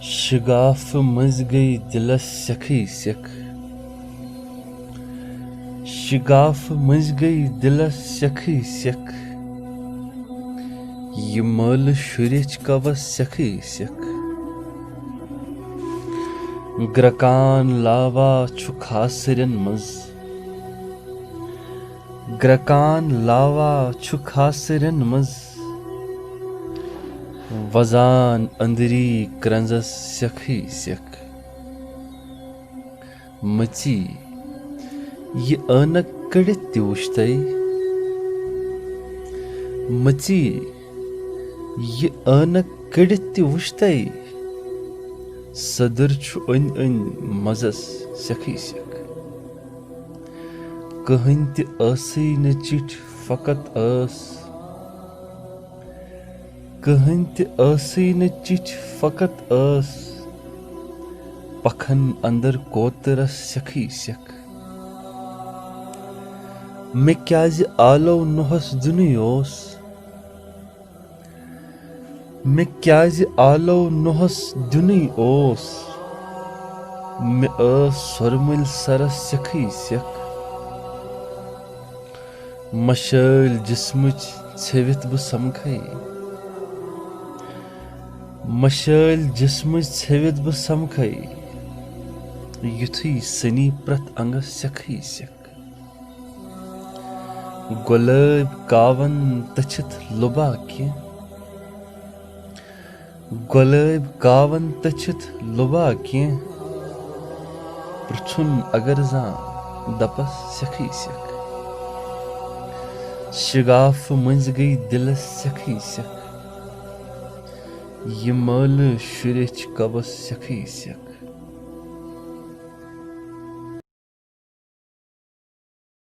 शगाफ मज गई दिलस सखी सख शगाफ मज गई दिलस सखी सख ये मल शुरिच कवस सखी सख ग्रकान लावा छु खासरन मज ग्रकान लावा छु खासरन मज वजान अंदरी क्रंजस सखी सख मची ये अनक कड़ित त्युष्टै मची ये अनक कड़ित त्युष्टै सदर छु अन अन मजस सखी सख कहन ते असै न चिठ फकत अस कहन ते असै न चिठ फकत अस पखन अंदर कोतरस सखी सख मे क्याज आलो नोहस दुनी ओस मे क्याज आलो नोहस दुनी ओस मे सरमिल सरस सखी सख मशल जिस्मच छवित ब समखै मशल जिस्मच छवित ब समखै युथुई सनी प्रत अंगस सखी सख गुलाब कावन तछित लुबा के गुलाब कावन तछित लुबा के पृछुन अगर जा दपस सखी सख शगाफ मंज गई दिलस सखी सख ये मल शुरिच कवस सखी सख